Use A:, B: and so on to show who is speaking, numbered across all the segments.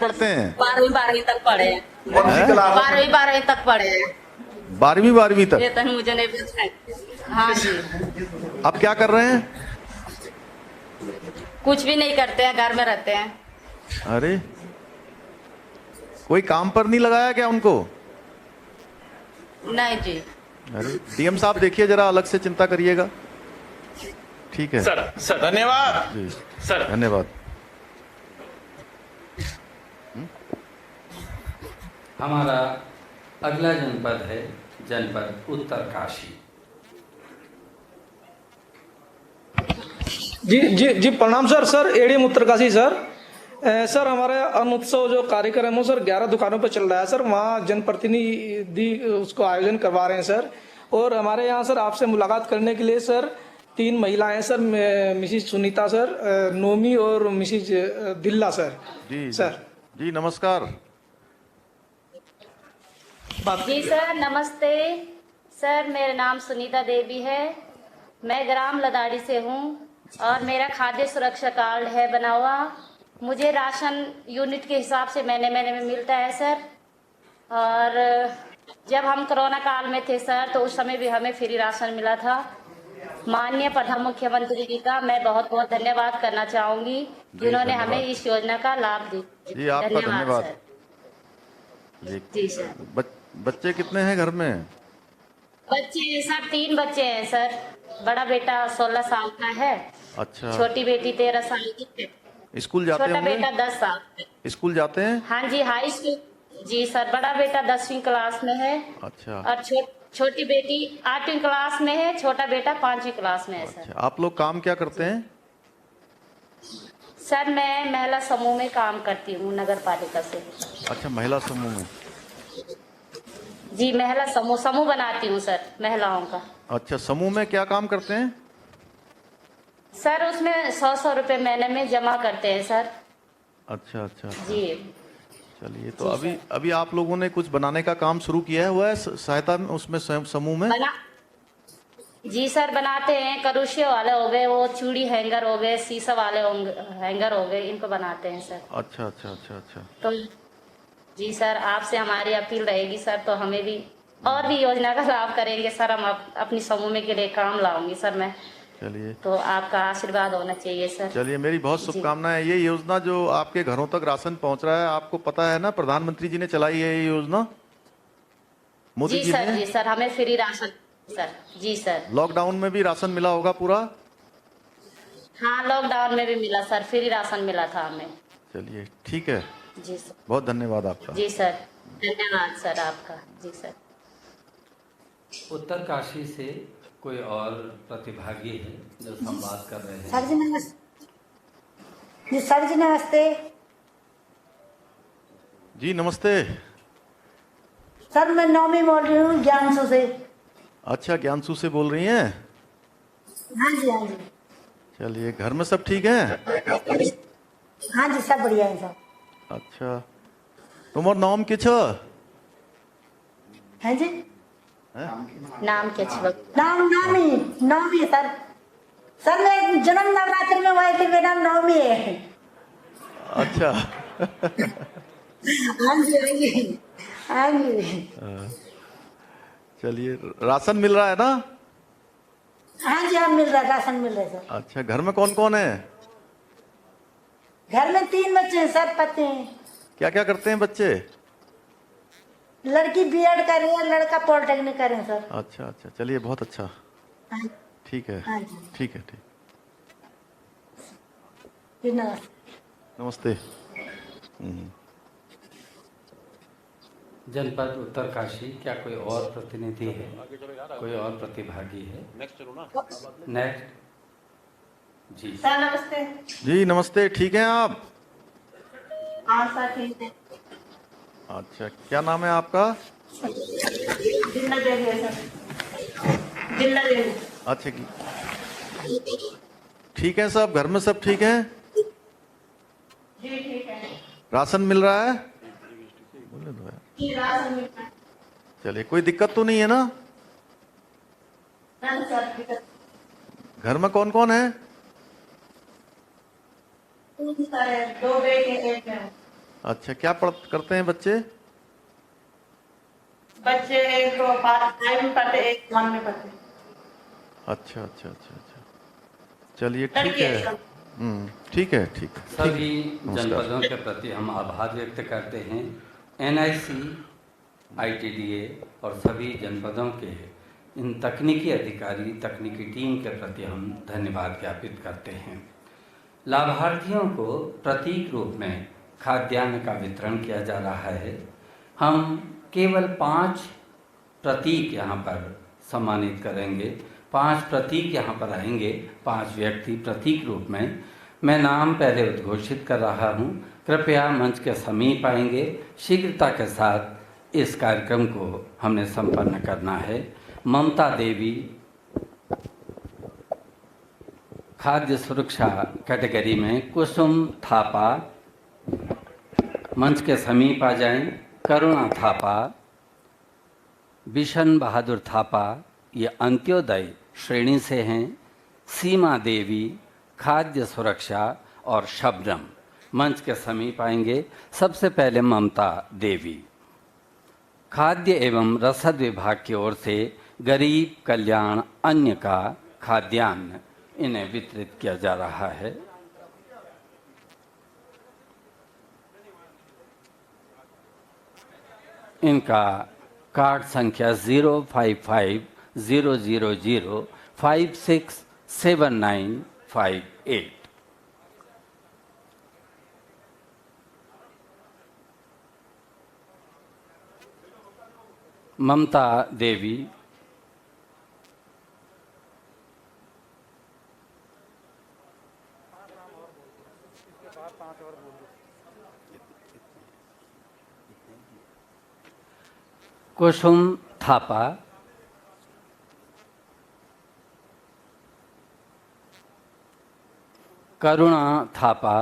A: पढ़ते हैं?
B: 12वीं तक पढ़े हैं।
C: कौन सी क्लास?
B: 12वीं तक पढ़े हैं।
A: 12वीं तक?
B: ये तो मुझे नहीं पता है। हाँ जी।
A: अब क्या कर रहे हैं?
B: कुछ भी नहीं करते हैं, घर में रहते हैं।
A: अरे, कोई काम पर नहीं लगाया क्या उनको?
B: नहीं जी।
A: अरे डीएम साहब देखिए, जरा अलग से चिंता करिएगा। ठीक है
C: सर धन्यवाद
A: जी,
C: सर।
A: धन्यवाद।
D: हमारा अगला जनपद है जनपद उत्तरकाशी।
E: जी जी जी, प्रणाम sir. Sir ADM Uttarkashi sir. Sir हमारे अन्न उत्सव जो कार्यक्रम है सर 11 दुकानों पर चल रहा है सर, वहाँ जनप्रतिनिधि उसको आयोजन करवा रहे हैं सर। और हमारे यहाँ सर आपसे मुलाकात करने के लिए सर 3 महिलाएं sir, Mrs Sunita sir, Nomi और मिसिज दिल्ला सर।
A: जी
E: सर
A: जी, नमस्कार।
B: जी सर नमस्ते सर, मेरा नाम सुनीता देवी है। मैं ग्राम लदाड़ी से हूँ और मेरा खाद्य सुरक्षा कार्ड है बना हुआ। मुझे राशन यूनिट के हिसाब से महीने में मिलता है सर। और जब हम कोरोना काल में थे सर, तो उस समय भी हमें फ्री राशन मिला था। माननीय प्रधान मुख्यमंत्री जी का मैं बहुत बहुत धन्यवाद करना चाहूंगी, जिन्होंने हमें इस योजना का लाभ दिया।
A: जी आपका धन्यवाद।
B: सर। जी सर।
A: बच्चे कितने हैं घर में?
B: बच्चे सर 3 बच्चे हैं सर। बड़ा बेटा 16 साल का है।
A: अच्छा।
B: छोटी बेटी 13 साल की है।
A: स्कूल जाते
B: छोटा
A: होंगे?
B: बेटा 10 साल का।
A: स्कूल जाते हैं?
B: हाँ जी, हाई स्कूल। जी सर, बड़ा बेटा 10वीं क्लास में है।
A: अच्छा।
B: और छोटी बेटी 8वीं क्लास में है। छोटा बेटा 5वीं क्लास में है सर।
A: अच्छा, आप लोग काम क्या करते हैं?
B: सर मैं महिला समूह में काम करती हूँ नगर पालिका से।
A: अच्छा, महिला समूह में।
B: जी, महिला समूह बनाती हूँ सर, महिलाओं का।
A: अच्छा, समूह में क्या काम करते हैं?
B: सर उसमें 100 रुपए महीने में जमा करते हैं सर।
A: अच्छा अच्छा,
B: जी।
A: चलिए, तो अभी आप लोगों ने कुछ बनाने का काम शुरू किया हुआ है सहायता में, उसमें समूह में?
B: जी सर, बनाते हैं। करुशिये वाले हो गए, वो चूड़ी हैंगर हो गए, शीशा वाले हैंगर हो गए, इनको बनाते हैं सर।
A: अच्छा अच्छा अच्छा अच्छा।
B: तो जी सर, आपसे हमारी अपील रहेगी सर, तो हमें भी और भी योजना का लाभ करेंगे सर। हम अपनी समूह में के लिए काम लाऊंगी सर मैं।
A: चलिए,
B: तो आपका आशीर्वाद होना चाहिए सर।
A: चलिए, मेरी बहुत शुभकामनाएं। ये योजना जो आपके घरों तक राशन पहुंच रहा है, आपको पता है ना, प्रधानमंत्री जी ने चलाई है ये योजना, मोदी जी ने।
B: जी सर, हमें फ्री राशन सर। जी सर।
A: लॉकडाउन में भी राशन मिला होगा पूरा?
B: हाँ, लॉकडाउन में भी मिला सर, फ्री राशन मिला था हमें।
A: चलिए, ठीक है।
B: जी सर,
A: बहुत धन्यवाद आपका।
B: जी सर, धन्यवाद सर आपका। जी सर।
D: उत्तरकाशी से कोई और प्रतिभागी है जो संवाद कर रहे हैं?
F: सर जी नमस्ते। जी सर जी नमस्ते।
A: जी नमस्ते।
F: सर मैं नौमी बोल रही हूँ ज्ञानसू से।
A: अच्छा, ज्ञानसू से बोल रही हैं?
F: हाँ जी हाँ जी।
A: चलिए, घर में सब ठीक है?
F: हाँ जी, सब बढ़िया है सब।
A: अच्छा, तुम्हार नाम क्या छ?
F: है जी।
B: नाम क्या छ?
F: नौमी सर। सर मैं जन्म नवरात्रि में हुआ थी, मेरा नाम नौमी है।
A: अच्छा।
F: हाँ जी हाँ जी।
A: चलिए, राशन मिल रहा है ना?
F: हाँ जी, हाँ मिल रहा है, राशन मिल रहा है सर।
A: अच्छा, घर में कौन कौन है?
F: घर में 3 बच्चे हैं सर, पति हैं।
A: क्या क्या करते हैं बच्चे?
F: लड़की बीएड कर रही है, लड़का पॉलिटेक्निक कर रहे हैं सर।
A: अच्छा अच्छा, चलिए, बहुत अच्छा।
F: हाँ
A: ठीक है,
F: हाँ जी।
A: ठीक है, ठीक।
F: जी नमस्ते।
A: नमस्ते।
D: जनपद उत्तरकाशी, क्या कोई और प्रतिनिधि है, कोई और प्रतिभागी है? नेक्स्ट। जी
F: सर नमस्ते।
A: जी नमस्ते, ठीक हैं आप?
F: हाँ सर ठीक है।
A: अच्छा, क्या नाम है आपका?
F: दिल्ला देवी है सर। दिल्ला देवी।
A: अच्छा, ठीक है सब, घर में सब ठीक हैं?
F: जी ठीक है।
A: राशन मिल रहा है? बोले दो यार।
F: जी राशन मिलता है।
A: चलिए, कोई दिक्कत तो नहीं है ना?
F: नहीं सर।
A: घर में कौन कौन है?
F: 2 बेटे 1 मैं हूँ।
A: अच्छा, क्या करते हैं बच्चे?
F: बच्चे एक तो 5 में पढ़ते, एक 1 में पढ़ते।
A: अच्छा अच्छा अच्छा अच्छा, चलिए ठीक
F: लड़की है
A: है।
F: सब।
A: ठीक है ठीक है।
D: सभी
A: नमस्कार।
D: जनपदों के प्रति हम आभार व्यक्त करते हैं। एनआईसी, आईटीडीए और सभी जनपदों के इन तकनीकी अधिकारी, तकनीकी टीम के प्रति हम धन्यवाद ज्ञापित करते हैं। लाभार्थियों को प्रतीक रूप में खाद्यान्न का वितरण किया जा रहा है। हम केवल 5 प्रतीक यहाँ पर सम्मानित करेंगे। 5 प्रतीक यहाँ पर आएंगे, 5 व्यक्ति प्रतीक रूप में। मैं नाम पहले उद्घोषित कर रहा हूँ, कृपया मंच के समीप आएंगे। शीघ्रता के साथ इस कार्यक्रम को हमने संपन्न करना है। ममता देवी, खाद्य सुरक्षा कैटेगरी में कुसुम थापा, मंच के समीप आ जाएं। करुणा थापा, बिशन बहादुर थापा, ये अंत्योदय श्रेणी से हैं। सीमा देवी, खाद्य सुरक्षा और शबनम, मंच के समीप आएंगे। सबसे पहले ममता देवी, खाद्य एवं रसद विभाग की ओर से गरीब कल्याण अन्न का खाद्यान्न इन्हें वितरित किया जा रहा है। इनका कार्ड संख्या 055000567958। ममता देवी, कुसुम थापा, करुणा थापा,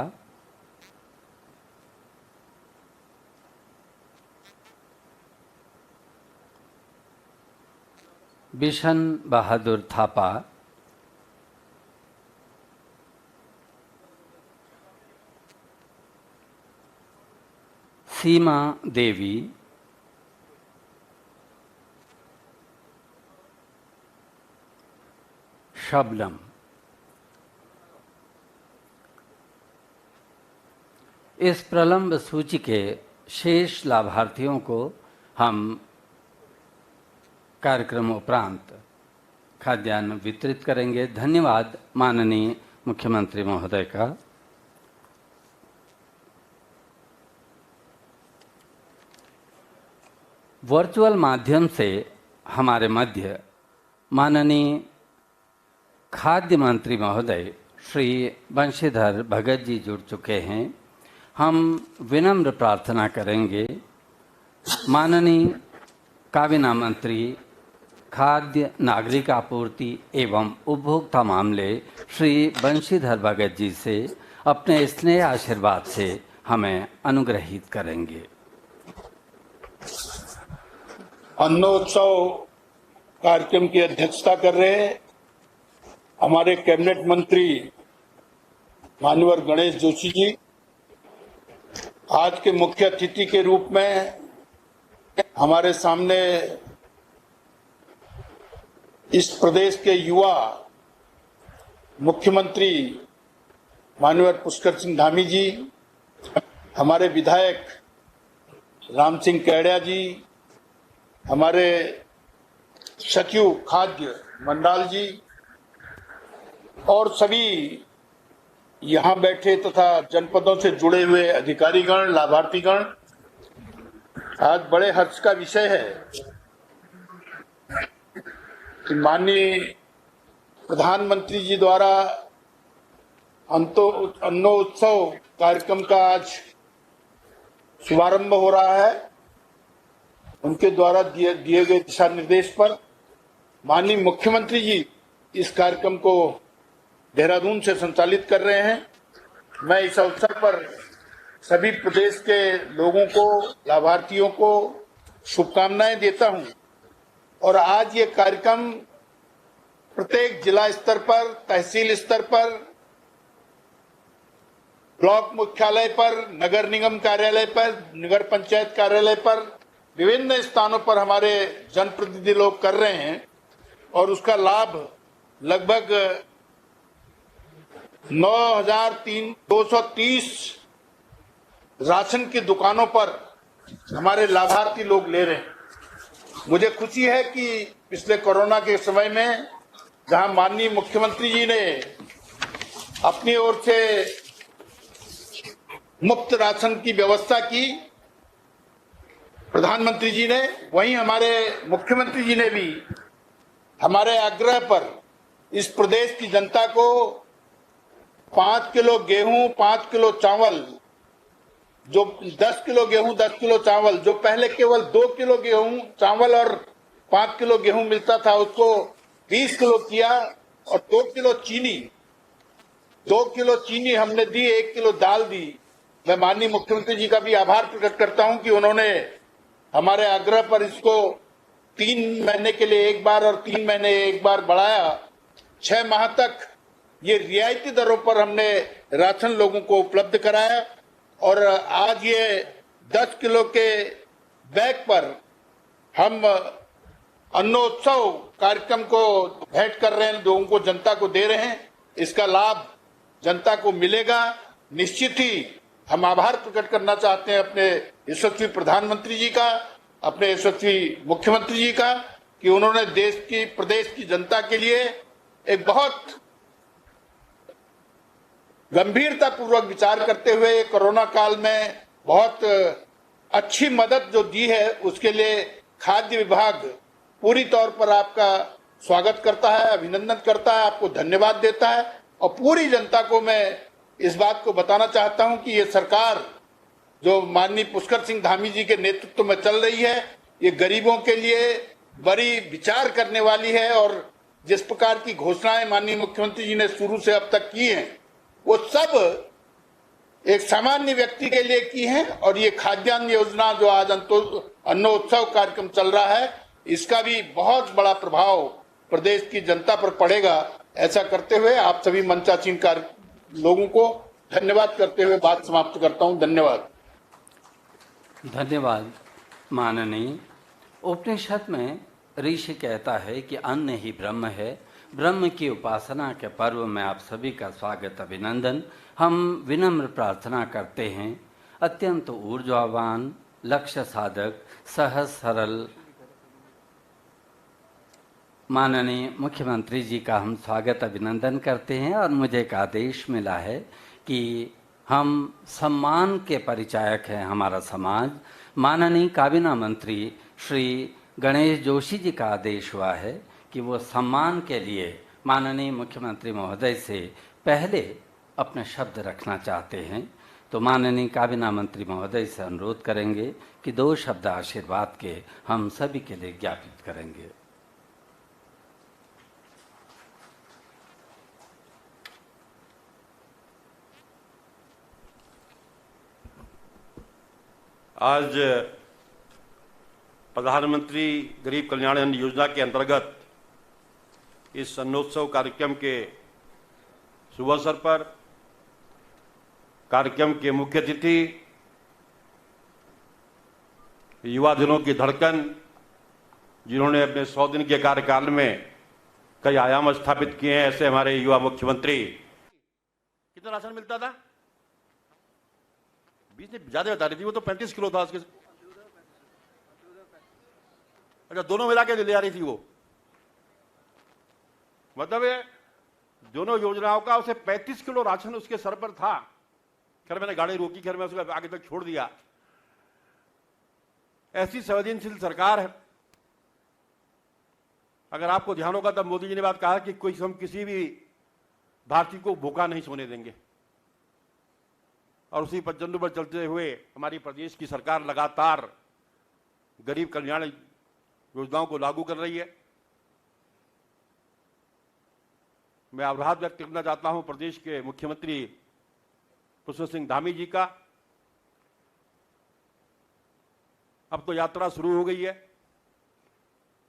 D: बिशन बहादुर थापा, सीमा देवी, शबनम। इस प्रलंब सूची के शेष लाभार्थियों को हम कार्यक्रम उपरांत खाद्यान्न वितरित करेंगे। धन्यवाद माननीय मुख्यमंत्री महोदय का। वर्चुअल माध्यम से हमारे मध्य माननीय खाद्य मंत्री महोदय श्री बंशीधर भगत जी जुड़ चुके हैं। हम विनम्र प्रार्थना करेंगे माननीय काबीना मंत्री खाद्य नागरिक आपूर्ति एवं उपभोक्ता मामले श्री बंशीधर भगत जी से अपने स्नेह आशीर्वाद से हमें अनुग्रहित करेंगे।
G: अन्नोत्सव कार्यक्रम की अध्यक्षता कर रहे हैं हमारे कैबिनेट मंत्री माननीय गणेश जोशी जी। आज के मुख्य अतिथि के रूप में हमारे सामने इस प्रदेश के युवा मुख्यमंत्री माननीय पुष्कर सिंह धामी जी, हमारे विधायक राम सिंह कैड़िया जी, हमारे सचिव खाद्य मंडाल जी और सभी यहाँ बैठे तथा जनपदों से जुड़े हुए अधिकारीगण, लाभार्थीगण। आज बड़े हर्ष का विषय है कि माननीय प्रधानमंत्री जी द्वारा अन्नोत्सव कार्यक्रम का आज शुभारंभ हो रहा है। उनके द्वारा दिए गए दिशा निर्देश पर माननीय मुख्यमंत्री जी इस कार्यक्रम को देहरादून से संचालित कर रहे हैं। मैं इस अवसर पर सभी प्रदेश के लोगों को, लाभार्थियों को शुभकामनाएं देता हूं। और आज ये कार्यक्रम प्रत्येक जिला स्तर पर, तहसील स्तर पर, ब्लॉक मुख्यालय पर, नगर निगम कार्यालय पर, नगर पंचायत कार्यालय पर, विभिन्न स्थानों पर हमारे जनप्रतिनिधि लोग कर रहे हैं और उसका लाभ लगभग 9,230 राशन की दुकानों पर हमारे लाभार्थी लोग ले रहे हैं। मुझे खुशी है कि पिछले कोरोना के समय में जहां माननीय मुख्यमंत्री जी ने अपनी ओर से मुफ्त राशन की व्यवस्था की, प्रधानमंत्री जी ने, वहीं हमारे मुख्यमंत्री जी ने भी हमारे आग्रह पर इस प्रदेश की जनता को 5 किलो गेहूं, 5 किलो चावल, जो 10 किलो गेहूं, 10 किलो चावल, जो पहले केवल 2 किलो गेहूं चावल और 5 किलो गेहूं मिलता था, उसको 20 किलो किया और 2 किलो चीनी हमने दी, 1 किलो दाल दी। मैं माननीय मुख्यमंत्री जी का भी आभार प्रकट करता हूं कि उन्होंने हमारे आग्रह पर इसको 3 महीने के लिए एक बार और 3 महीने एक बार बढ़ाया। 6 माह तक ये रियायती दरों पर हमने राशन लोगों को उपलब्ध कराया और आज ये 10 किलो के बैग पर हम अन्नोत्सव कार्यक्रम को भेंट कर रहे हैं, लोगों को, जनता को दे रहे हैं। इसका लाभ जनता को मिलेगा। निश्चित ही हम आभार प्रकट करना चाहते हैं अपने यशस्वी प्रधानमंत्री जी का, अपने यशस्वी मुख्यमंत्री जी का, कि उन्होंने प्रदेश की जनता के लिए एक बहुत गंभीरता पूर्वक विचार करते हुए कोरोना काल में बहुत अच्छी मदद जो दी है, उसके लिए खाद्य विभाग पूरी तौर पर आपका स्वागत करता है, अभिनंदन करता है, आपको धन्यवाद देता है। और पूरी जनता को मैं इस बात को बताना चाहता हूं कि ये सरकार जो माननीय पुष्कर सिंह धामी जी के नेतृत्व में चल रही है, ये गरीबों के लिए बड़ी विचार करने वाली है और जिस प्रकार की घोषणाएं माननीय मुख्यमंत्री जी ने शुरू से अब तक की हैं, वो सब एक सामान्य व्यक्ति के लिए की हैं। और ये खाद्यान्न योजना जो आज अन्नोत्सव कार्यक्रम चल रहा है, इसका भी बहुत बड़ा प्रभाव प्रदेश की जनता पर पड़ेगा। ऐसा करते हुए आप सभी मंचासीन लोगों को धन्यवाद करते हुए बात समाप्त करता हूं। धन्यवाद।
D: धन्यवाद माननीय। उपनिषद में ऋषि कहता है कि अन्न ही ब्रह्म है। ब्रह्म की उपासना के पर्व में आप सभी का स्वागत, अभिनंदन। हम विनम्र प्रार्थना करते हैं, अत्यंत ऊर्जावान, लक्ष्य साधक, सहज सरल माननीय मुख्यमंत्री जी का हम स्वागत अभिनंदन करते हैं। और मुझे एक आदेश मिला है कि हम सम्मान के परिचायक हैं, हमारा समाज। माननीय काबीना मंत्री श्री गणेश जोशी जी का आदेश हुआ है कि वो सम्मान के लिए माननीय मुख्यमंत्री महोदय से पहले अपने शब्द रखना चाहते हैं। तो माननीय काबीना मंत्री महोदय से अनुरोध करेंगे कि 2 शब्द आशीर्वाद के हम सभी के लिए ज्ञापित करेंगे।
C: आज प्रधानमंत्री गरीब कल्याण अन्न योजना के अंतर्गत इस अन्नोत्सव कार्यक्रम के शुभ अवसर पर कार्यक्रम के मुख्य अतिथि, युवा दिनों की धड़कन, जिन्होंने अपने 100 दिन के कार्यकाल में कई आयाम स्थापित किए हैं, ऐसे हमारे युवा मुख्यमंत्री। कितना राशन मिलता था? 20 ने ज्यादा बता रही थी, वो तो 35 किलो था उसके। अच्छा, दोनों मिला के ले आ रही थी वो। मतलब ये दोनों योजनाओं का उसे 35 किलो राशन उसके सर पर था। खैर मैंने गाड़ी रोकी, खैर मैं उसको आगे तक छोड़ दिया। ऐसी संवेदनशील सरकार है। अगर आपको ध्यान होगा तब मोदी जी ने बात कहा कि कोई हम किसी भी भारतीय को भूखा नहीं सोने देंगे। और उसी पगडंडे पर चलते हुए हमारी प्रदेश की सरकार लगातार गरीब कल्याण योजनाओं को लागू कर रही है। मैं आभार व्यक्त करना चाहता हूं प्रदेश के मुख्यमंत्री पुष्कर सिंह धामी जी का। अब तो यात्रा शुरू हो गई है,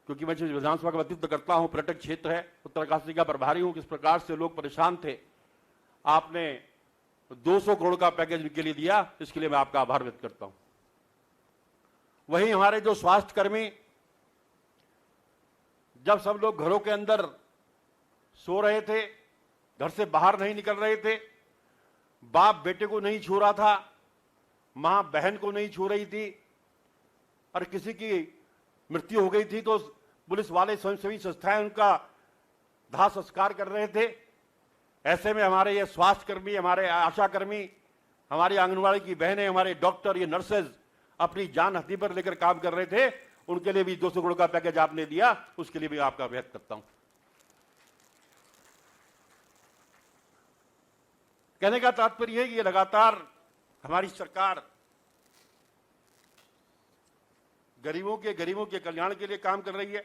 C: क्योंकि मैं जिस विधानसभा का प्रतिनिधित्व करता हूं, पर्यटक क्षेत्र है, उत्तरकाशी का प्रभारी हूं। किस प्रकार से लोग परेशान थे, आपने 200 करोड़ का पैकेज उनके लिए दिया, इसके लिए मैं आपका आभार व्यक्त करता हूं। वहीं हमारे जो स्वास्थ्य कर्मी, जब सब लोग घरों के अंदर सो रहे थे, घर से बाहर नहीं निकल रहे थे, बाप बेटे को नहीं छू रहा था, मां बहन को नहीं छू रही थी, और किसी की मृत्यु हो गई थी तो पुलिस वाले स्वयंसेवी संस्थाएं उनका दाह संस्कार कर रहे थे। ऐसे में हमारे ये स्वास्थ्य कर्मी, हमारे आशा कर्मी, हमारी आंगनबाड़ी की बहनें, हमारे डॉक्टर, ये नर्सेज अपनी जान हथेली पर लेकर काम कर रहे थे। उनके लिए भी 200 करोड़ का पैकेज आपने दिया, उसके लिए भी आपका व्यक्त करता हूं। कहने का तात्पर्य है कि ये लगातार हमारी सरकार गरीबों के कल्याण के लिए काम कर रही है।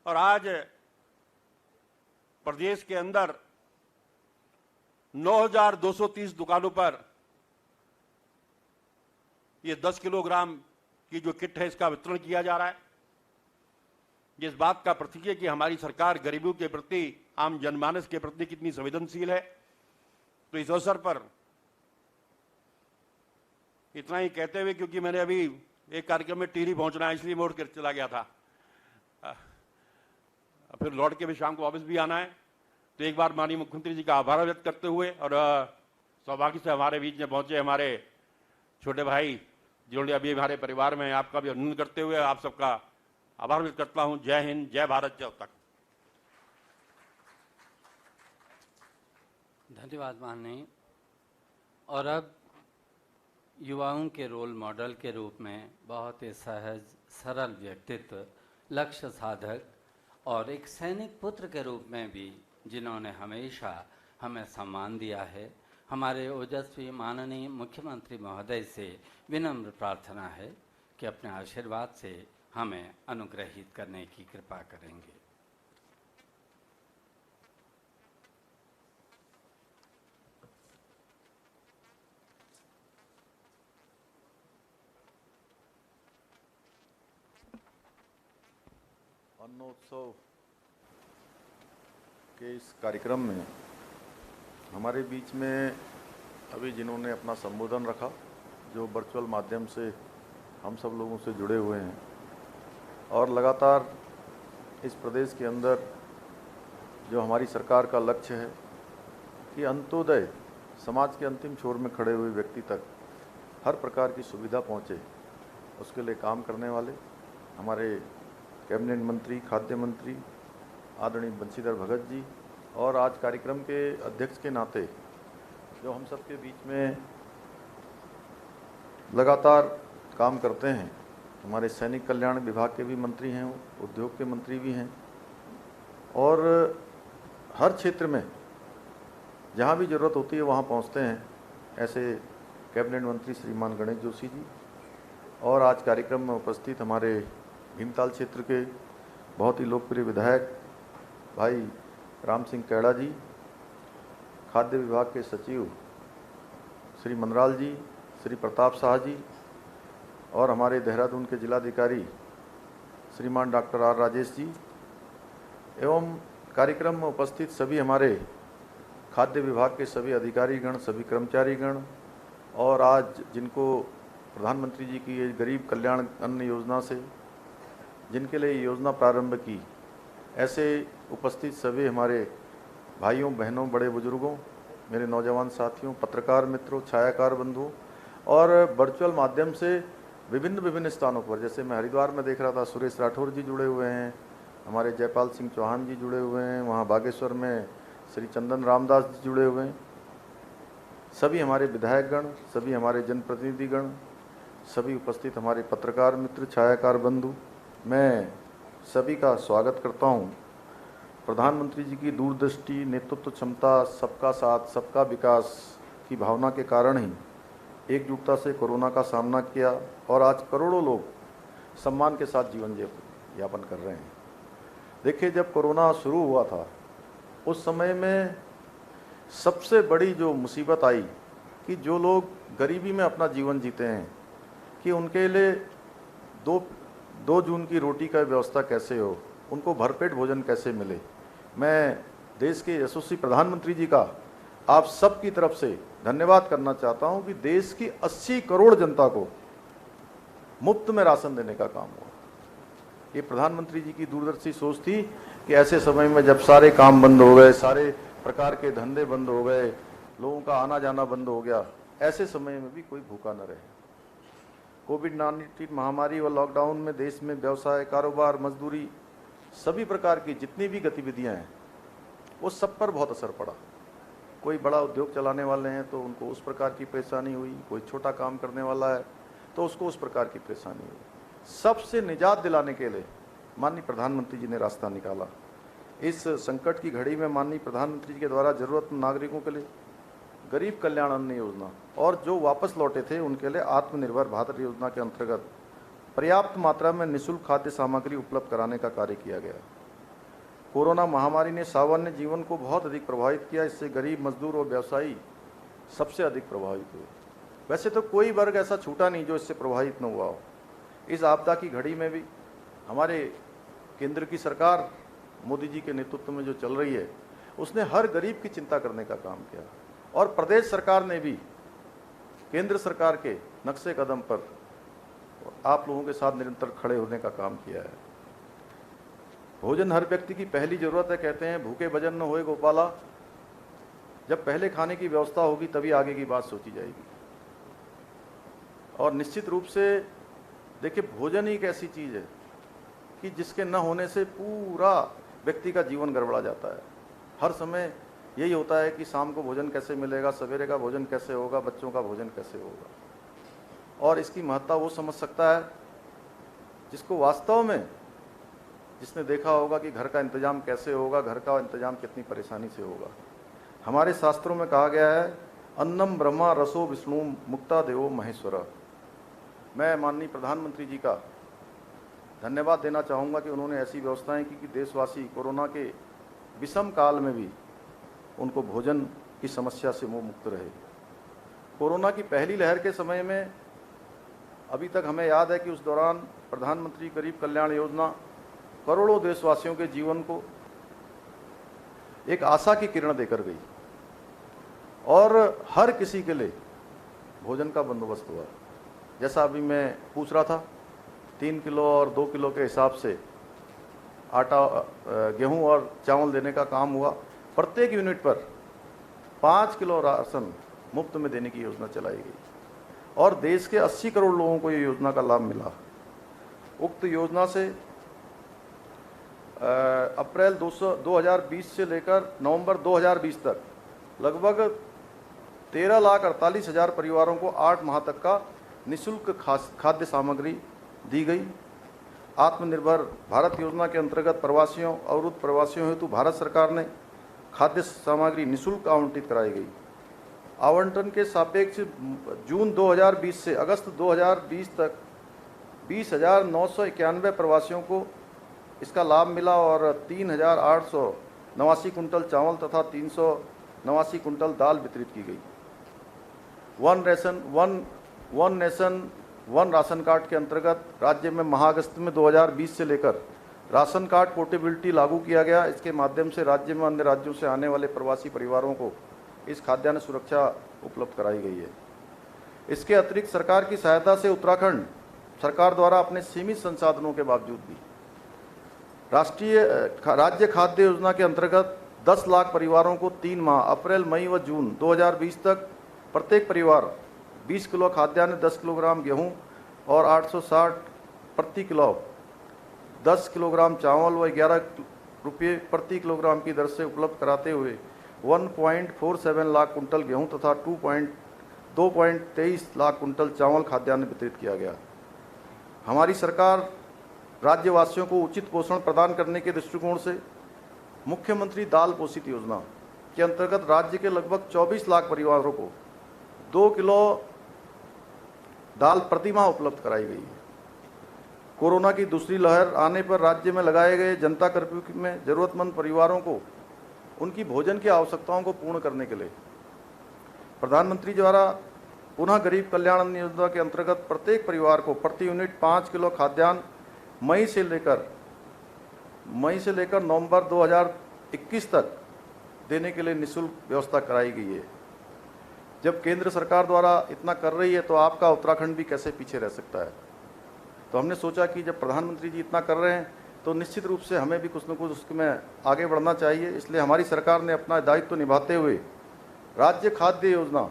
C: और आज प्रदेश के अंदर 9,230 दुकानों पर ये 10 किलोग्राम की जो किट है, इसका वितरण किया जा रहा है। इस बात का प्रतीक है कि हमारी सरकार गरीबों के प्रति, आम जनमानस के प्रति कितनी संवेदनशील है। तो इस अवसर पर इतना ही कहते हुए, क्योंकि मैंने अभी एक कार्यक्रम में टिहरी पहुंचना है, इसलिए मैं उठ कर चला गया था, फिर लौट के भी शाम को वापस भी आना है, तो एक बार माननीय मुख्यमंत्री जी का आभार व्यक्त करते हुए और सौभाग्य से हमारे बीच में पहुंचे हमारे छोटे भाई जिन्होंने अभी हमारे परिवार में, आपका भी अभिनंदन करते हुए आप सबका आभार व्यक्त करता हूं। जय हिंद, जय भारत, जय तक।
D: धन्यवाद माननीय। और अब युवाओं के रोल मॉडल के रूप में बहुत ही सहज सरल व्यक्तित्व, लक्ष्य साधक और एक सैनिक पुत्र के रूप में भी जिन्होंने हमेशा हमें सम्मान दिया है, हमारे ओजस्वी माननीय मुख्यमंत्री महोदय से विनम्र प्रार्थना है कि अपने आशीर्वाद से हमें अनुग्रहित करने की कृपा करेंगे।
A: अन्नोत्सव के इस कार्यक्रम में हमारे बीच में अभी जिन्होंने अपना संबोधन रखा, जो वर्चुअल माध्यम से हम सब लोगों से जुड़े हुए हैं और लगातार इस प्रदेश के अंदर जो हमारी सरकार का लक्ष्य है कि अंत्योदय, समाज के अंतिम छोर में खड़े हुए व्यक्ति तक हर प्रकार की सुविधा पहुंचे, उसके लिए काम करने वाले हमारे कैबिनेट मंत्री, खाद्य मंत्री आदरणीय बंशीधर भगत जी, और आज कार्यक्रम के अध्यक्ष के नाते जो हम सबके बीच में लगातार काम करते हैं, हमारे सैनिक कल्याण विभाग के भी मंत्री हैं, उद्योग के मंत्री भी हैं, और हर क्षेत्र में जहाँ भी ज़रूरत होती है वहाँ पहुँचते हैं, ऐसे कैबिनेट मंत्री श्रीमान गणेश जोशी जी, और आज कार्यक्रम में उपस्थित हमारे भीमताल क्षेत्र के बहुत ही लोकप्रिय विधायक भाई राम सिंह कैड़ा जी, खाद्य विभाग के सचिव श्री मनराल जी, श्री प्रताप शाह जी, और हमारे देहरादून के जिलाधिकारी श्रीमान डॉक्टर आर राजेश जी, एवं कार्यक्रम में उपस्थित सभी हमारे खाद्य विभाग के सभी अधिकारीगण, सभी कर्मचारीगण, और आज जिनको प्रधानमंत्री जी की ये गरीब कल्याण अन्न योजना से जिनके लिए योजना प्रारंभ की, ऐसे उपस्थित सभी हमारे भाइयों, बहनों, बड़े बुजुर्गों, मेरे नौजवान साथियों, पत्रकार मित्रों, छायाकार बंधुओं, और वर्चुअल माध्यम से विभिन्न स्थानों पर, जैसे मैं हरिद्वार में देख रहा था सुरेश राठौर जी जुड़े हुए हैं, हमारे जयपाल सिंह चौहान जी जुड़े हुए हैं, वहाँ बागेश्वर में श्री चंदन रामदास जी जुड़े हुए हैं, सभी हमारे विधायकगण, सभी हमारे जनप्रतिनिधिगण, सभी उपस्थित हमारे पत्रकार मित्र, छायाकार बंधु, मैं सभी का स्वागत करता हूं। प्रधानमंत्री जी की दूरदृष्टि, नेतृत्व क्षमता, सबका साथ, सबका विकास की भावना के कारण ही एकजुटता से कोरोना का सामना किया और आज करोड़ों लोग सम्मान के साथ जीवन यापन कर रहे हैं। देखिए, जब कोरोना शुरू हुआ था उस समय में सबसे बड़ी जो मुसीबत आई कि जो लोग गरीबी में अपना जीवन जीते हैं कि उनके लिए 2 जून की रोटी का व्यवस्था कैसे हो, उनको भरपेट भोजन कैसे मिले। मैं देश के यशस्वी प्रधानमंत्री जी का आप सब की तरफ से धन्यवाद करना चाहता हूं कि देश की 80 करोड़ जनता को मुफ्त में राशन देने का काम हुआ। ये प्रधानमंत्री जी की दूरदर्शी सोच थी कि ऐसे समय में जब सारे काम बंद हो गए, सारे प्रकार के धंधे बंद हो गए, लोगों का आना जाना बंद हो गया, ऐसे समय में भी कोई भूखा न रहे। कोविड-19 महामारी व लॉकडाउन में देश में व्यवसाय, कारोबार, मजदूरी, सभी प्रकार की जितनी भी गतिविधियां हैं वो सब पर बहुत असर पड़ा। कोई बड़ा उद्योग चलाने वाले हैं तो उनको उस प्रकार की परेशानी हुई, कोई छोटा काम करने वाला है तो उसको उस प्रकार की परेशानी हुई। सबसे निजात दिलाने के लिए माननीय प्रधानमंत्री जी ने रास्ता निकाला। इस संकट की घड़ी में माननीय प्रधानमंत्री जी के द्वारा जरूरतमंद नागरिकों के लिए गरीब कल्याण अन्न योजना और जो वापस लौटे थे उनके लिए आत्मनिर्भर भारत योजना के अंतर्गत पर्याप्त मात्रा में निःशुल्क खाद्य सामग्री उपलब्ध कराने का कार्य किया गया। कोरोना महामारी ने सामान्य जीवन को बहुत अधिक प्रभावित किया। इससे गरीब, मजदूर और व्यवसायी सबसे अधिक प्रभावित हुए। वैसे तो कोई वर्ग ऐसा छूटा नहीं जो इससे प्रभावित न हुआ हो। इस आपदा की घड़ी में भी हमारे केंद्र की सरकार मोदी जी के नेतृत्व में जो चल रही है उसने हर गरीब की चिंता करने का काम किया और प्रदेश सरकार ने भी केंद्र सरकार के नक्शे कदम पर आप लोगों के साथ निरंतर खड़े होने का काम किया है। भोजन हर व्यक्ति की पहली जरूरत है। कहते हैं भूखे भजन न होए गोपाला। जब पहले खाने की व्यवस्था होगी तभी आगे की बात सोची जाएगी। और निश्चित रूप से देखिए, भोजन ही एक ऐसी चीज है कि जिसके न होने से पूरा व्यक्ति का जीवन गड़बड़ा जाता है। हर समय यही होता है कि शाम को भोजन कैसे मिलेगा, सवेरे का भोजन कैसे होगा, बच्चों का भोजन कैसे होगा। और इसकी महत्ता वो समझ सकता है जिसको वास्तव में, जिसने देखा होगा कि घर का इंतजाम कैसे होगा, घर का इंतजाम कितनी परेशानी से होगा। हमारे शास्त्रों में कहा गया है, अन्नम ब्रह्मा रसो विष्णु मुक्ता देवो महेश्वर। मैं माननीय प्रधानमंत्री जी का धन्यवाद देना चाहूँगा कि उन्होंने ऐसी व्यवस्थाएं की कि देशवासी कोरोना के विषम काल में भी उनको भोजन की समस्या से मुँह मुक्त रहे। कोरोना की पहली लहर के समय में अभी तक हमें याद है कि उस दौरान प्रधानमंत्री गरीब कल्याण योजना करोड़ों देशवासियों के जीवन को एक आशा की किरण देकर गई और हर किसी के लिए भोजन का बंदोबस्त हुआ। जैसा अभी मैं पूछ रहा था, 3 किलो और 2 किलो के हिसाब से आटा, गेहूं और चावल देने का काम हुआ। प्रत्येक यूनिट पर 5 किलो राशन मुफ्त में देने की योजना चलाई गई और देश के 80 करोड़ लोगों को ये योजना का लाभ मिला। उक्त योजना से अप्रैल 2020 से लेकर नवंबर 2020 तक लगभग 13,48,000 परिवारों को 8 माह तक का निःशुल्क खाद्य सामग्री दी गई। आत्मनिर्भर भारत योजना के अंतर्गत प्रवासियों, अवरुद्ध प्रवासियों हेतु भारत सरकार ने खाद्य सामग्री निःशुल्क आवंटित कराई गई। आवंटन के सापेक्ष जून 2020 से अगस्त 2020 तक 20,991 प्रवासियों को इसका लाभ मिला और 3,889 कुंटल चावल तथा 389 कुंटल दाल वितरित की गई। One nation one ration card के अंतर्गत राज्य में माह अगस्त में 2020 से लेकर राशन कार्ड पोर्टेबिलिटी लागू किया गया। इसके माध्यम से राज्य में अन्य राज्यों से आने वाले प्रवासी परिवारों को इस खाद्यान्न सुरक्षा उपलब्ध कराई गई है। इसके अतिरिक्त सरकार की सहायता से उत्तराखंड सरकार द्वारा अपने सीमित संसाधनों के बावजूद भी राज्य खाद्य योजना के अंतर्गत 10 लाख परिवारों को 3 माह अप्रैल, मई व जून 2020 तक प्रत्येक परिवार 20 किलो खाद्यान्न, 10 किलोग्राम गेहूं और 860 प्रति किलो 10 किलोग्राम चावल व 11 रुपये प्रति किलोग्राम की दर से उपलब्ध कराते हुए 1.47 लाख कुंटल गेहूं तथा 2.23 लाख कुंटल चावल खाद्यान्न वितरित किया गया। हमारी सरकार राज्यवासियों को उचित पोषण प्रदान करने के दृष्टिकोण से मुख्यमंत्री दाल पोषित योजना के अंतर्गत राज्य के लगभग 24 लाख परिवारों को 2 किलो दाल प्रति माह उपलब्ध कराई गई है। कोरोना की दूसरी लहर आने पर राज्य में लगाए गए जनता कर्फ्यू में जरूरतमंद परिवारों को उनकी भोजन की आवश्यकताओं को पूर्ण करने के लिए प्रधानमंत्री द्वारा पुनः गरीब कल्याण अन्न योजना के अंतर्गत प्रत्येक परिवार को प्रति यूनिट 5 किलो खाद्यान्न मई से लेकर नवंबर 2021 तक देने के लिए निःशुल्क व्यवस्था कराई गई है। जब केंद्र सरकार द्वारा इतना कर रही है तो आपका उत्तराखंड भी कैसे पीछे रह सकता है। तो हमने सोचा कि जब प्रधानमंत्री जी इतना कर रहे हैं तो निश्चित रूप से हमें भी कुछ न कुछ उसमें आगे बढ़ना चाहिए। इसलिए हमारी सरकार ने अपना दायित्व निभाते हुए राज्य खाद्य योजना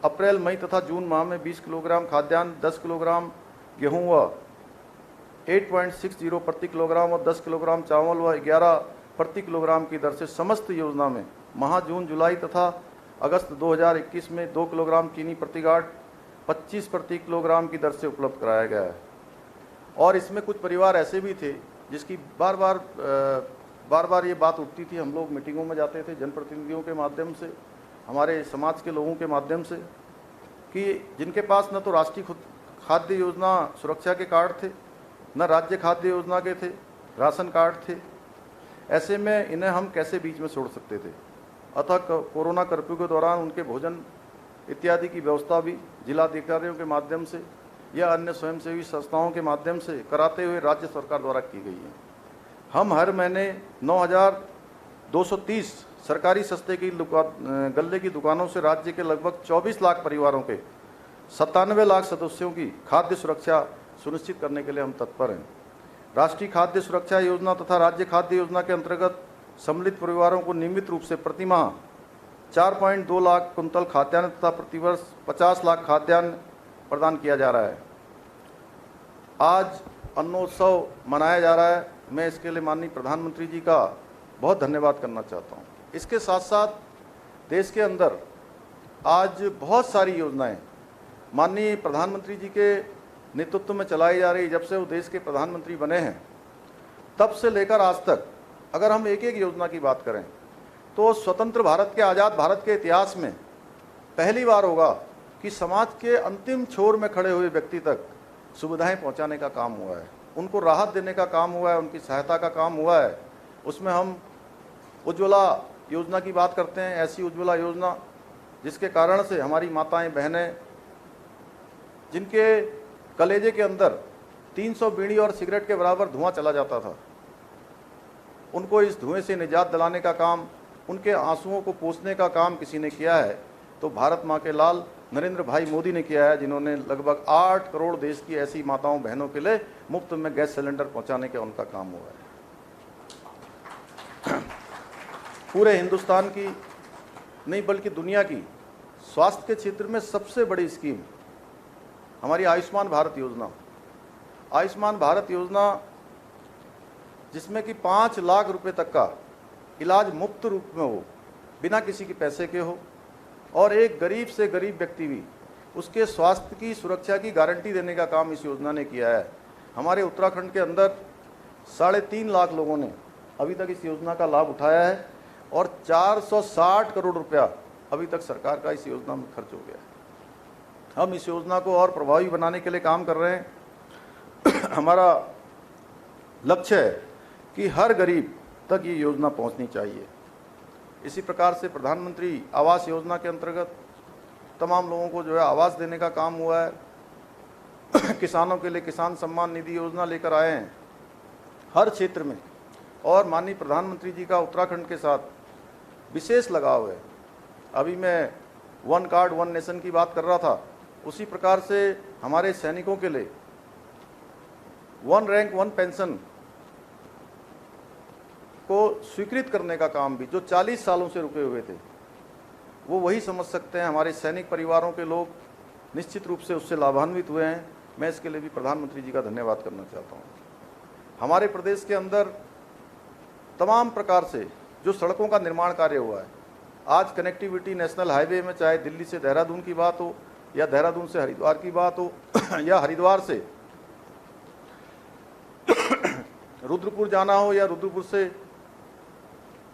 A: अप्रैल, मई तथा जून माह में 20 किलोग्राम खाद्यान्न, 10 किलोग्राम गेहूं व 8.60 प्रति किलोग्राम और 10 किलोग्राम चावल व 11 प्रति किलोग्राम की दर से समस्त योजना में माह जून, जुलाई तथा अगस्त 2021 में 2 किलोग्राम चीनी प्रति गांठ 25 प्रति किलोग्राम की दर से उपलब्ध कराया गया है। और इसमें कुछ परिवार ऐसे भी थे जिसकी बार बार ये बात उठती थी। हम लोग मीटिंगों में जाते थे जनप्रतिनिधियों के माध्यम से, हमारे समाज के लोगों के माध्यम से, कि जिनके पास न तो राष्ट्रीय खाद्य योजना सुरक्षा के कार्ड थे, न राज्य खाद्य योजना के थे राशन कार्ड थे। ऐसे में इन्हें हम कैसे बीच में छोड़ सकते थे। अतः कोरोना कर्फ्यू के दौरान उनके भोजन इत्यादि की व्यवस्था भी जिलाधिकारियों के माध्यम से या अन्य स्वयंसेवी संस्थाओं के माध्यम से कराते हुए राज्य सरकार द्वारा की गई है। हम हर महीने 9,230 सरकारी सस्ते की गल्ले की दुकानों से राज्य के लगभग 24 लाख परिवारों के 97 लाख सदस्यों की खाद्य सुरक्षा सुनिश्चित करने के लिए हम तत्पर हैं। राष्ट्रीय खाद्य सुरक्षा योजना तथा राज्य खाद्य योजना के अंतर्गत सम्मिलित परिवारों को नियमित रूप से प्रतिमाह 4.2 लाख कुंतल खाद्यान्न तथा प्रतिवर्ष 50 लाख खाद्यान्न प्रदान किया जा रहा है। आज अन्नोत्सव मनाया जा रहा है। मैं इसके लिए माननीय प्रधानमंत्री जी का बहुत धन्यवाद करना चाहता हूँ। इसके साथ साथ देश के अंदर आज बहुत सारी योजनाएं माननीय प्रधानमंत्री जी के नेतृत्व में चलाई जा रही। जब से वो देश के प्रधानमंत्री बने हैं तब से लेकर आज तक अगर हम एक एक योजना की बात करें तो स्वतंत्र भारत के, आज़ाद भारत के इतिहास में पहली बार होगा कि समाज के अंतिम छोर में खड़े हुए व्यक्ति तक सुविधाएं पहुंचाने का काम हुआ है, उनको राहत देने का काम हुआ है, उनकी सहायता का काम हुआ है। उसमें हम उज्ज्वला योजना की बात करते हैं। ऐसी उज्ज्वला योजना जिसके कारण से हमारी माताएं, बहनें, जिनके कलेजे के अंदर 300 बीड़ी और सिगरेट के बराबर धुआं चला जाता था, उनको इस धुएं से निजात दिलाने का काम, उनके आंसुओं को पोंछने का काम किसी ने किया है तो भारत माँ के लाल नरेंद्र भाई मोदी ने किया है, जिन्होंने लगभग 8 करोड़ देश की ऐसी माताओं बहनों के लिए मुफ्त में गैस सिलेंडर पहुंचाने का उनका काम हुआ है। पूरे हिंदुस्तान की नहीं बल्कि दुनिया की स्वास्थ्य के क्षेत्र में सबसे बड़ी स्कीम हमारी आयुष्मान भारत योजना। आयुष्मान भारत योजना जिसमें कि 5 लाख रुपए तक का इलाज मुफ्त रूप में हो, बिना किसी के पैसे के हो, और एक गरीब से गरीब व्यक्ति भी उसके स्वास्थ्य की सुरक्षा की गारंटी देने का काम इस योजना ने किया है। हमारे उत्तराखंड के अंदर 3.5 लाख लोगों ने अभी तक इस योजना का लाभ उठाया है और 460 करोड़ रुपया अभी तक सरकार का इस योजना में खर्च हो गया है। हम इस योजना को और प्रभावी बनाने के लिए काम कर रहे हैं। हमारा लक्ष्य है कि हर गरीब तक ये योजना पहुंचनी चाहिए। इसी प्रकार से प्रधानमंत्री आवास योजना के अंतर्गत तमाम लोगों को जो है आवास देने का काम हुआ है। किसानों के लिए किसान सम्मान निधि योजना लेकर आए हैं हर क्षेत्र में, और माननीय प्रधानमंत्री जी का उत्तराखंड के साथ विशेष लगाव है। अभी मैं 1 कार्ड 1 नेशन की बात कर रहा था, उसी प्रकार से हमारे सैनिकों के लिए 1 रैंक 1 पेंशन को स्वीकृत करने का काम भी, जो 40 सालों से रुके हुए थे, वो वही समझ सकते हैं। हमारे सैनिक परिवारों के लोग निश्चित रूप से उससे लाभान्वित हुए हैं। मैं इसके लिए भी प्रधानमंत्री जी का धन्यवाद करना चाहता हूँ। हमारे प्रदेश के अंदर तमाम प्रकार से जो सड़कों का निर्माण कार्य हुआ है, आज कनेक्टिविटी नेशनल हाईवे में, चाहे दिल्ली से देहरादून की बात हो या देहरादून से हरिद्वार की बात हो या हरिद्वार से रुद्रपुर जाना हो या रुद्रपुर से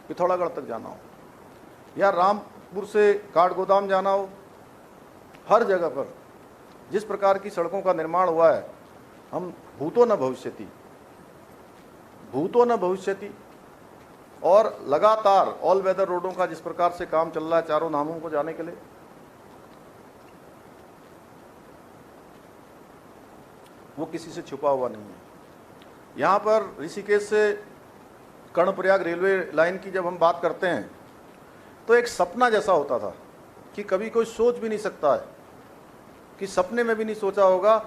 A: पिथौरागढ़ तक जाना हो या रामपुर से काठगोदाम जाना हो, हर जगह पर जिस प्रकार की सड़कों का निर्माण हुआ है, हम भूतो न भविष्यति और लगातार ऑल वेदर रोडों का जिस प्रकार से काम चल रहा है चारों धामों को जाने के लिए, वो किसी से छुपा हुआ नहीं है। यहाँ पर ऋषिकेश से कर्णप्रयाग रेलवे लाइन की जब हम बात करते हैं तो एक सपना जैसा होता था कि कभी कोई सोच भी नहीं सकता है, कि सपने में भी नहीं सोचा होगा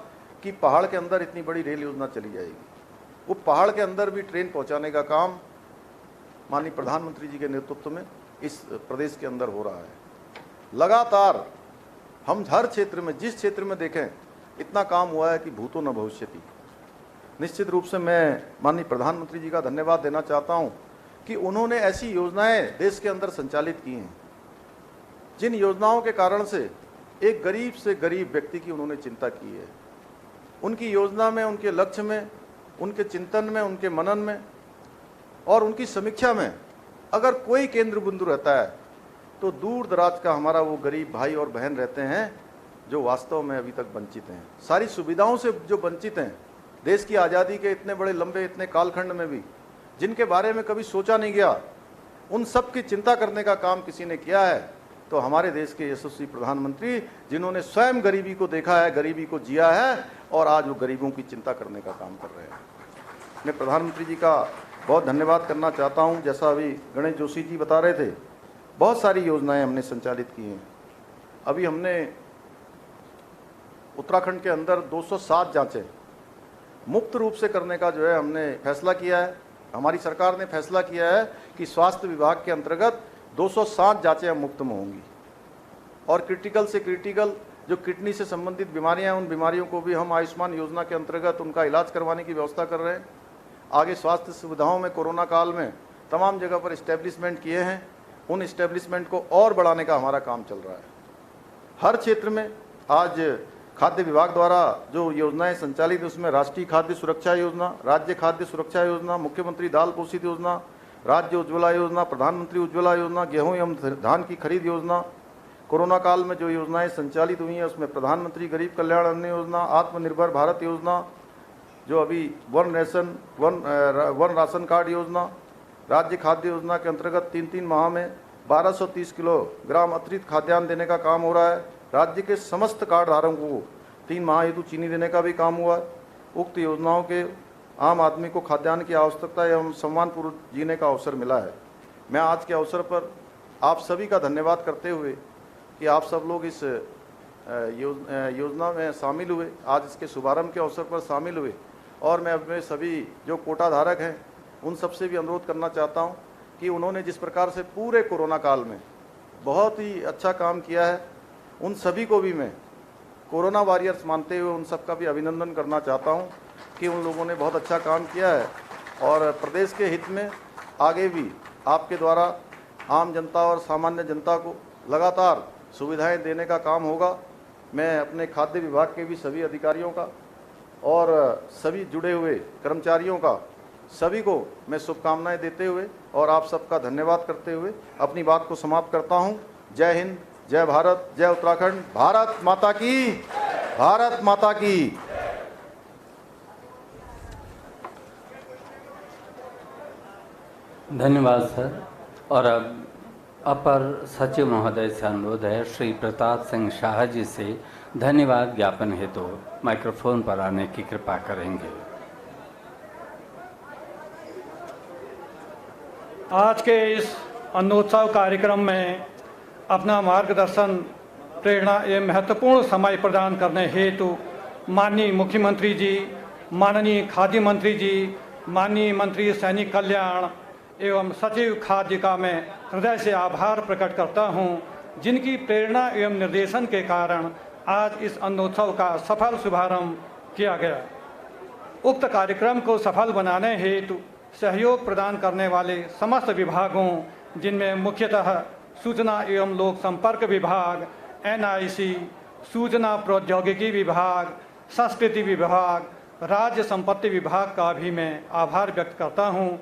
A: कि पहाड़ के अंदर इतनी बड़ी रेल योजना चली जाएगी। वो पहाड़ के अंदर भी ट्रेन पहुंचाने का काम माननीय प्रधानमंत्री जी के नेतृत्व में इस प्रदेश के अंदर हो रहा है। लगातार हम हर क्षेत्र में, जिस क्षेत्र में देखें, इतना काम हुआ है कि भूतो न भविष्यति। निश्चित रूप से मैं माननीय प्रधानमंत्री जी का धन्यवाद देना चाहता हूं कि उन्होंने ऐसी योजनाएं देश के अंदर संचालित की हैं, जिन योजनाओं के कारण से एक गरीब से गरीब व्यक्ति की उन्होंने चिंता की है। उनकी योजना में, उनके लक्ष्य में, उनके चिंतन में, उनके मनन में और उनकी समीक्षा में अगर कोई केंद्र बिंदु रहता है तो दूर दराज का हमारा वो गरीब भाई और बहन रहते हैं जो वास्तव में अभी तक वंचित हैं, सारी सुविधाओं से जो वंचित हैं। देश की आज़ादी के इतने बड़े लंबे इतने कालखंड में भी जिनके बारे में कभी सोचा नहीं गया, उन सब की चिंता करने का काम किसी ने किया है तो हमारे देश के यशस्वी प्रधानमंत्री, जिन्होंने स्वयं गरीबी को देखा है, गरीबी को जिया है और आज वो गरीबों की चिंता करने का काम कर रहे हैं। मैं प्रधानमंत्री जी का बहुत धन्यवाद करना चाहता हूं। जैसा अभी गणेश जोशी जी बता रहे थे, बहुत सारी योजनाएं हमने संचालित की हैं। अभी हमने उत्तराखंड के अंदर 207 जांचें मुफ्त रूप से करने का जो है हमने फैसला किया है। हमारी सरकार ने फैसला किया है कि स्वास्थ्य विभाग के अंतर्गत 207 जांचें मुफ्त में होंगी और क्रिटिकल से क्रिटिकल जो किडनी से संबंधित बीमारियां हैं, उन बीमारियों को भी हम आयुष्मान योजना के अंतर्गत उनका इलाज करवाने की व्यवस्था कर रहे हैं। आगे स्वास्थ्य सुविधाओं में कोरोना काल में तमाम जगह पर इस्टेब्लिशमेंट किए हैं, उन इस्टेब्लिशमेंट को और बढ़ाने का हमारा काम चल रहा है। हर क्षेत्र में आज खाद्य विभाग द्वारा जो योजनाएं संचालित है उसमें राष्ट्रीय खाद्य सुरक्षा योजना, राज्य खाद्य सुरक्षा योजना, मुख्यमंत्री दाल पोषित योजना, राज्य उज्ज्वला योजना, प्रधानमंत्री उज्ज्वला योजना, गेहूं एवं धान की खरीद योजना, कोरोना काल में जो योजनाएं संचालित हुई हैं उसमें प्रधानमंत्री गरीब कल्याण अन्न योजना, आत्मनिर्भर भारत योजना, जो अभी वन राशन कार्ड योजना, राज्य खाद्य योजना के अंतर्गत 3-3 माह में 1230 किलोग्राम अतिरिक्त खाद्यान्न देने का काम हो रहा है। राज्य के समस्त कार्ड धारकों को 3 माह हेतु चीनी देने का भी काम हुआ है। उक्त योजनाओं के आम आदमी को खाद्यान्न की आवश्यकता एवं सम्मानपूर्वक जीने का अवसर मिला है। मैं आज के अवसर पर आप सभी का धन्यवाद करते हुए कि आप सब लोग इस योजना में शामिल हुए, आज इसके शुभारंभ के अवसर पर शामिल हुए और मैं अपने सभी जो कोटा धारक हैं उन सब से भी अनुरोध करना चाहता हूं कि उन्होंने जिस प्रकार से पूरे कोरोना काल में बहुत ही अच्छा काम किया है, उन सभी को भी मैं कोरोना वॉरियर्स मानते हुए उन सब का भी अभिनंदन करना चाहता हूं कि उन लोगों ने बहुत अच्छा काम किया है और प्रदेश के हित में आगे भी आपके द्वारा आम जनता और सामान्य जनता को लगातार सुविधाएं देने का काम होगा। मैं अपने खाद्य विभाग के भी सभी अधिकारियों का और सभी जुड़े हुए कर्मचारियों का सभी को मैं शुभकामनाएं देते हुए और आप सबका धन्यवाद करते हुए अपनी बात को समाप्त करता हूं। जय हिंद, जय भारत, जय उत्तराखंड, भारत माता की, भारत माता की।
D: धन्यवाद सर। और अब अपर सचिव महोदय से अनुरोध है श्री प्रताप सिंह शाह जी से धन्यवाद ज्ञापन हेतु तो माइक्रोफोन पर आने की कृपा करेंगे।
H: आज के इस अन्नोत्सव कार्यक्रम में अपना मार्गदर्शन, प्रेरणा एवं महत्वपूर्ण समय प्रदान करने हेतु माननीय मुख्यमंत्री जी, माननीय खाद्य मंत्री जी, माननीय मंत्री सैनिक कल्याण एवं सचिव खाद्य का मैं हृदय से आभार प्रकट करता हूं, जिनकी प्रेरणा एवं निर्देशन के कारण आज इस अन्नोत्सव का सफल शुभारंभ किया गया। उक्त कार्यक्रम को सफल बनाने हेतु सहयोग प्रदान करने वाले समस्त विभागों, जिनमें मुख्यतः सूचना एवं लोक संपर्क विभाग, NIC, सूचना प्रौद्योगिकी विभाग, संस्कृति विभाग, राज्य संपत्ति विभाग का भी मैं आभार व्यक्त करता हूं।